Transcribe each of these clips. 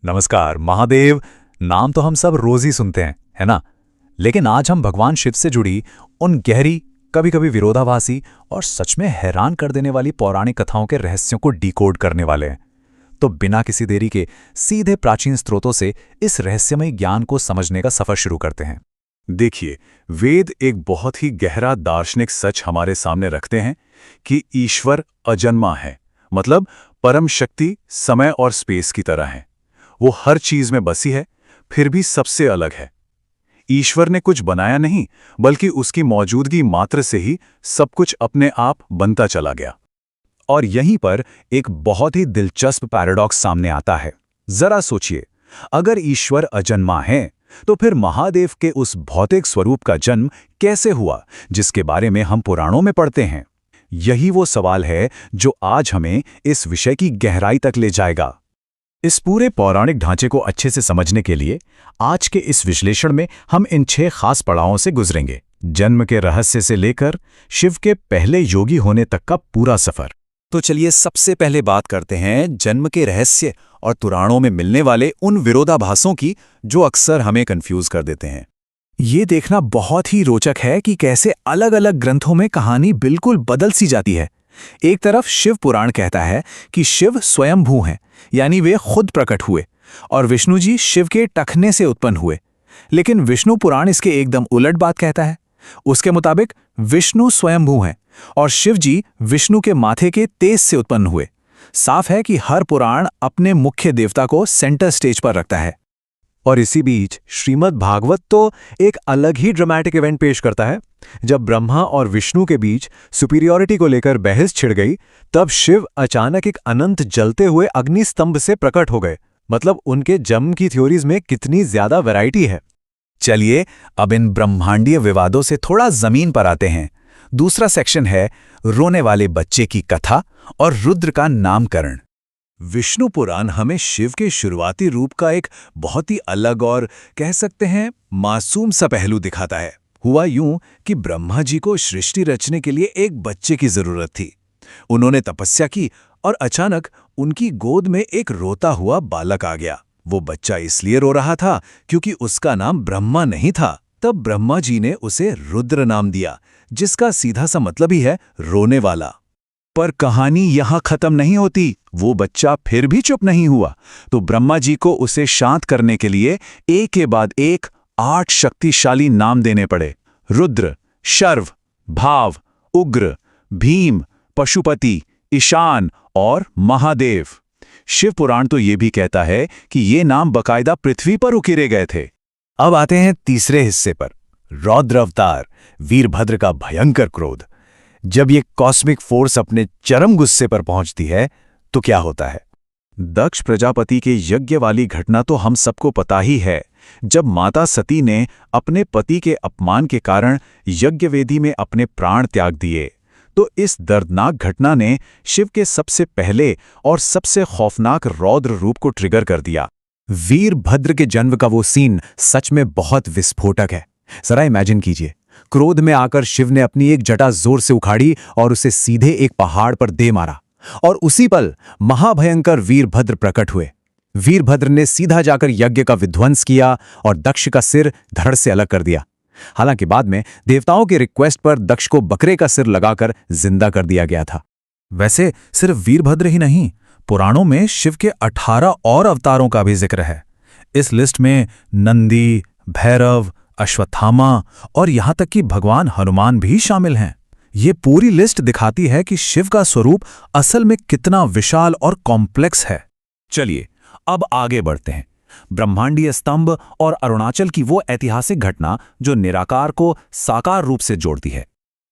नमस्कार महादेव। नाम तो हम सब रोज ही सुनते हैं, है ना? लेकिन आज हम भगवान शिव से जुड़ी उन गहरी, कभी कभी विरोधाभासी और सच में हैरान कर देने वाली पौराणिक कथाओं के रहस्यों को डिकोड करने वाले हैं। तो बिना किसी देरी के सीधे प्राचीन स्रोतों से इस रहस्यमय ज्ञान को समझने का सफर शुरू करते हैं। देखिए, वेद एक बहुत ही गहरा दार्शनिक सच हमारे सामने रखते हैं कि ईश्वर अजन्मा है। मतलब परम शक्ति समय और स्पेस की तरह है। वो हर चीज में बसी है, फिर भी सबसे अलग है। ईश्वर ने कुछ बनाया नहीं, बल्कि उसकी मौजूदगी मात्र से ही सब कुछ अपने आप बनता चला गया। और यहीं पर एक बहुत ही दिलचस्प पैराडॉक्स सामने आता है। जरा सोचिए, अगर ईश्वर अजन्मा है तो फिर महादेव के उस भौतिक स्वरूप का जन्म कैसे हुआ जिसके बारे में हम पुराणों में पढ़ते हैं? यही वो सवाल है जो आज हमें इस विषय की गहराई तक ले जाएगा। इस पूरे पौराणिक ढांचे को अच्छे से समझने के लिए आज के इस विश्लेषण में हम इन 6 खास पड़ावों से गुजरेंगे। जन्म के रहस्य से लेकर शिव के पहले योगी होने तक का पूरा सफर। तो चलिए सबसे पहले बात करते हैं जन्म के रहस्य और पुराणों में मिलने वाले उन विरोधाभासों की जो अक्सर हमें कंफ्यूज कर देते हैं। ये देखना बहुत ही रोचक है कि कैसे अलग अलग ग्रंथों में कहानी बिल्कुल बदल सी जाती है। एक तरफ शिव पुराण कहता है कि शिव स्वयंभू हैं, यानी वे खुद प्रकट हुए, और विष्णु जी शिव के टखने से उत्पन्न हुए। लेकिन विष्णु पुराण इसके एकदम उलट बात कहता है। उसके मुताबिक विष्णु स्वयंभू हैं और शिव जी विष्णु के माथे के तेज से उत्पन्न हुए। साफ है कि हर पुराण अपने मुख्य देवता को सेंटर स्टेज पर रखता है। और इसी बीच श्रीमद् भागवत तो एक अलग ही ड्रामेटिक इवेंट पेश करता है। जब ब्रह्मा और विष्णु के बीच सुपीरियॉरिटी को लेकर बहस छिड़ गई, तब शिव अचानक एक अनंत जलते हुए अग्निस्तंभ से प्रकट हो गए। मतलब उनके जन्म की थ्योरीज में कितनी ज्यादा वैरायटी है। चलिए अब इन ब्रह्मांडीय विवादों से थोड़ा जमीन पर आते हैं। दूसरा सेक्शन है रोने वाले बच्चे की कथा और रुद्र का नामकरण। विष्णु पुराण हमें शिव के शुरुआती रूप का एक बहुत ही अलग और कह सकते हैं मासूम सा पहलू दिखाता है। हुआ यूं कि ब्रह्मा जी को सृष्टि रचने के लिए एक बच्चे की जरूरत थी। उन्होंने तपस्या की और अचानक उनकी गोद में एक रोता हुआ बालक आ गया। वो बच्चा इसलिए रो रहा था क्योंकि उसका नाम ब्रह्मा नहीं था। तब ब्रह्मा जी ने उसे रुद्र नाम दिया, जिसका सीधा सा मतलब ही है रोने वाला। पर कहानी यहां खत्म नहीं होती। वो बच्चा फिर भी चुप नहीं हुआ, तो ब्रह्मा जी को उसे शांत करने के लिए एक के बाद एक 8 शक्तिशाली नाम देने पड़े। रुद्र, शर्व, भाव, उग्र, भीम, पशुपति, ईशान और महादेव। शिव पुराण तो ये भी कहता है कि ये नाम बकायदा पृथ्वी पर उकेरे गए थे। अब आते हैं तीसरे हिस्से पर, रौद्र अवतार, वीरभद्र का भयंकर क्रोध। जब ये कॉस्मिक फोर्स अपने चरम गुस्से पर पहुंचती है तो क्या होता है? दक्ष प्रजापति के यज्ञ वाली घटना तो हम सबको पता ही है। जब माता सती ने अपने पति के अपमान के कारण यज्ञवेदी में अपने प्राण त्याग दिए, तो इस दर्दनाक घटना ने शिव के सबसे पहले और सबसे खौफनाक रौद्र रूप को ट्रिगर कर दिया। वीरभद्र के जन्म का वो सीन सच में बहुत विस्फोटक है। जरा इमेजिन कीजिए, क्रोध में आकर शिव ने अपनी एक जटा जोर से उखाड़ी और उसे सीधे एक पहाड़ पर दे मारा, और उसी पल महाभयंकर वीरभद्र प्रकट हुए। वीरभद्र ने सीधा जाकर यज्ञ का विध्वंस किया और दक्ष का सिर धड़ से अलग कर दिया। हालांकि बाद में देवताओं के रिक्वेस्ट पर दक्ष को बकरे का सिर लगाकर जिंदा कर दिया गया था। वैसे सिर्फ वीरभद्र ही नहीं, पुराणों में शिव के 18 और अवतारों का भी जिक्र है। इस लिस्ट में नंदी, भैरव, अश्वत्थामा और यहां तक कि भगवान हनुमान भी शामिल हैं। ये पूरी लिस्ट दिखाती है कि शिव का स्वरूप असल में कितना विशाल और कॉम्प्लेक्स है। चलिए अब आगे बढ़ते हैं। ब्रह्मांडीय स्तंभ और अरुणाचल की वो ऐतिहासिक घटना जो निराकार को साकार रूप से जोड़ती है।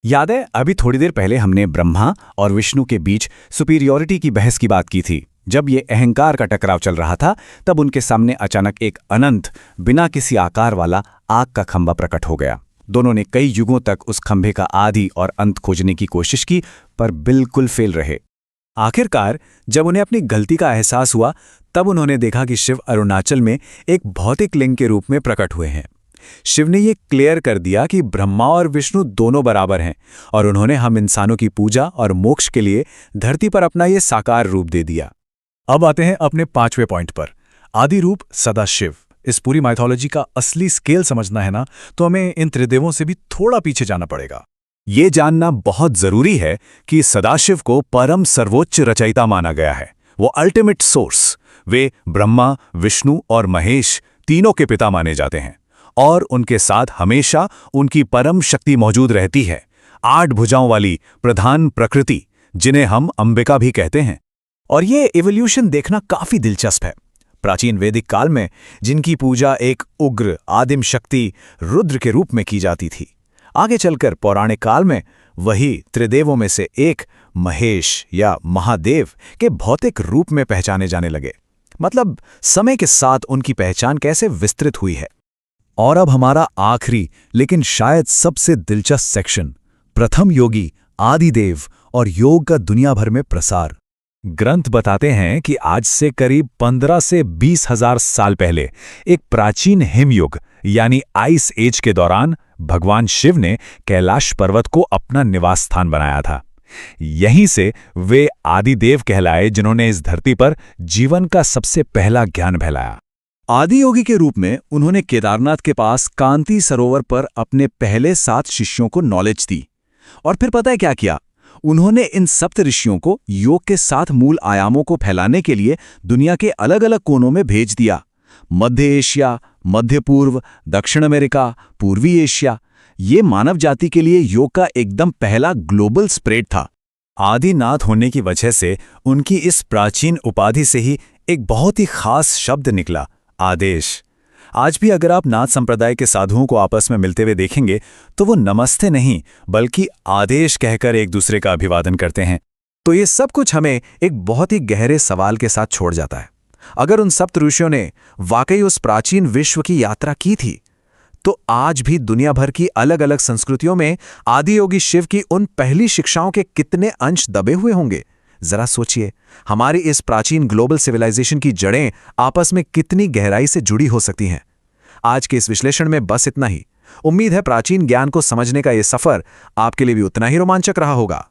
याद है, अभी थोड़ी देर पहले हमने ब्रह्मा और विष्णु के बीच सुपीरियॉरिटी की बहस की बात की थी। जब ये अहंकार का टकराव चल रहा था, तब उनके सामने अचानक एक अनंत, बिना किसी आकार वाला आग का खंभा प्रकट हो गया। दोनों ने कई युगों तक उस खंभे का आदि और अंत खोजने की कोशिश की, पर बिल्कुल फेल रहे। आखिरकार जब उन्हें अपनी गलती का एहसास हुआ, तब उन्होंने देखा कि शिव अरुणाचल में एक भौतिक लिंग के रूप में प्रकट हुए हैं। शिव ने ये क्लियर कर दिया कि ब्रह्मा और विष्णु दोनों बराबर हैं, और उन्होंने हम इंसानों की पूजा और मोक्ष के लिए धरती पर अपना ये साकार रूप दे दिया। अब आते हैं अपने 5वें पॉइंट पर, आदि रूप सदाशिव। इस पूरी माइथोलॉजी का असली स्केल समझना है ना, तो हमें इन त्रिदेवों से भी थोड़ा पीछे जाना पड़ेगा। ये जानना बहुत जरूरी है कि सदाशिव को परम सर्वोच्च रचयिता माना गया है। वो अल्टीमेट सोर्स, वे ब्रह्मा, विष्णु और महेश तीनों के पिता माने जाते हैं, और उनके साथ हमेशा उनकी परम शक्ति मौजूद रहती है, 8 भुजाओं वाली प्रधान प्रकृति, जिन्हें हम अंबिका भी कहते हैं। और ये इवोल्यूशन देखना काफी दिलचस्प है। प्राचीन वैदिक काल में जिनकी पूजा एक उग्र आदिम शक्ति रुद्र के रूप में की जाती थी, आगे चलकर पौराणिक काल में वही त्रिदेवों में से एक महेश या महादेव के भौतिक रूप में पहचाने जाने लगे। मतलब समय के साथ उनकी पहचान कैसे विस्तृत हुई है। और अब हमारा आखिरी लेकिन शायद सबसे दिलचस्प सेक्शन, प्रथम योगी, आदिदेव और योग का दुनिया भर में प्रसार। ग्रंथ बताते हैं कि आज से करीब 15 से 20 हजार साल पहले एक प्राचीन हिमयुग यानी आइस एज के दौरान भगवान शिव ने कैलाश पर्वत को अपना निवास स्थान बनाया था। यहीं से वे आदिदेव कहलाए, जिन्होंने इस धरती पर जीवन का सबसे पहला ज्ञान फैलाया। आदि योगी के रूप में उन्होंने केदारनाथ के पास कांति सरोवर पर अपने पहले 7 शिष्यों को नॉलेज दी। और फिर पता है क्या किया? उन्होंने इन सप्त ऋषियों को योग के 7 मूल आयामों को फैलाने के लिए दुनिया के अलग अलग कोनों में भेज दिया। मध्य एशिया, मध्य पूर्व, दक्षिण अमेरिका, पूर्वी एशिया। ये मानव जाति के लिए योग का एकदम पहला ग्लोबल स्प्रेड था। आदिनाथ होने की वजह से उनकी इस प्राचीन उपाधि से ही एक बहुत ही खास शब्द निकला, आदेश। आज भी अगर आप नाथ संप्रदाय के साधुओं को आपस में मिलते हुए देखेंगे तो वो नमस्ते नहीं बल्कि आदेश कहकर एक दूसरे का अभिवादन करते हैं। तो ये सब कुछ हमें एक बहुत ही गहरे सवाल के साथ छोड़ जाता है। अगर उन सप्त ऋषियों ने वाकई उस प्राचीन विश्व की यात्रा की थी, तो आज भी दुनिया भर की अलग अलग संस्कृतियों में आदियोगी शिव की उन पहली शिक्षाओं के कितने अंश दबे हुए होंगे। जरा सोचिए, हमारी इस प्राचीन ग्लोबल सिविलाइजेशन की जड़ें आपस में कितनी गहराई से जुड़ी हो सकती हैं। आज के इस विश्लेषण में बस इतना ही। उम्मीद है प्राचीन ज्ञान को समझने का ये सफर आपके लिए भी उतना ही रोमांचक रहा होगा।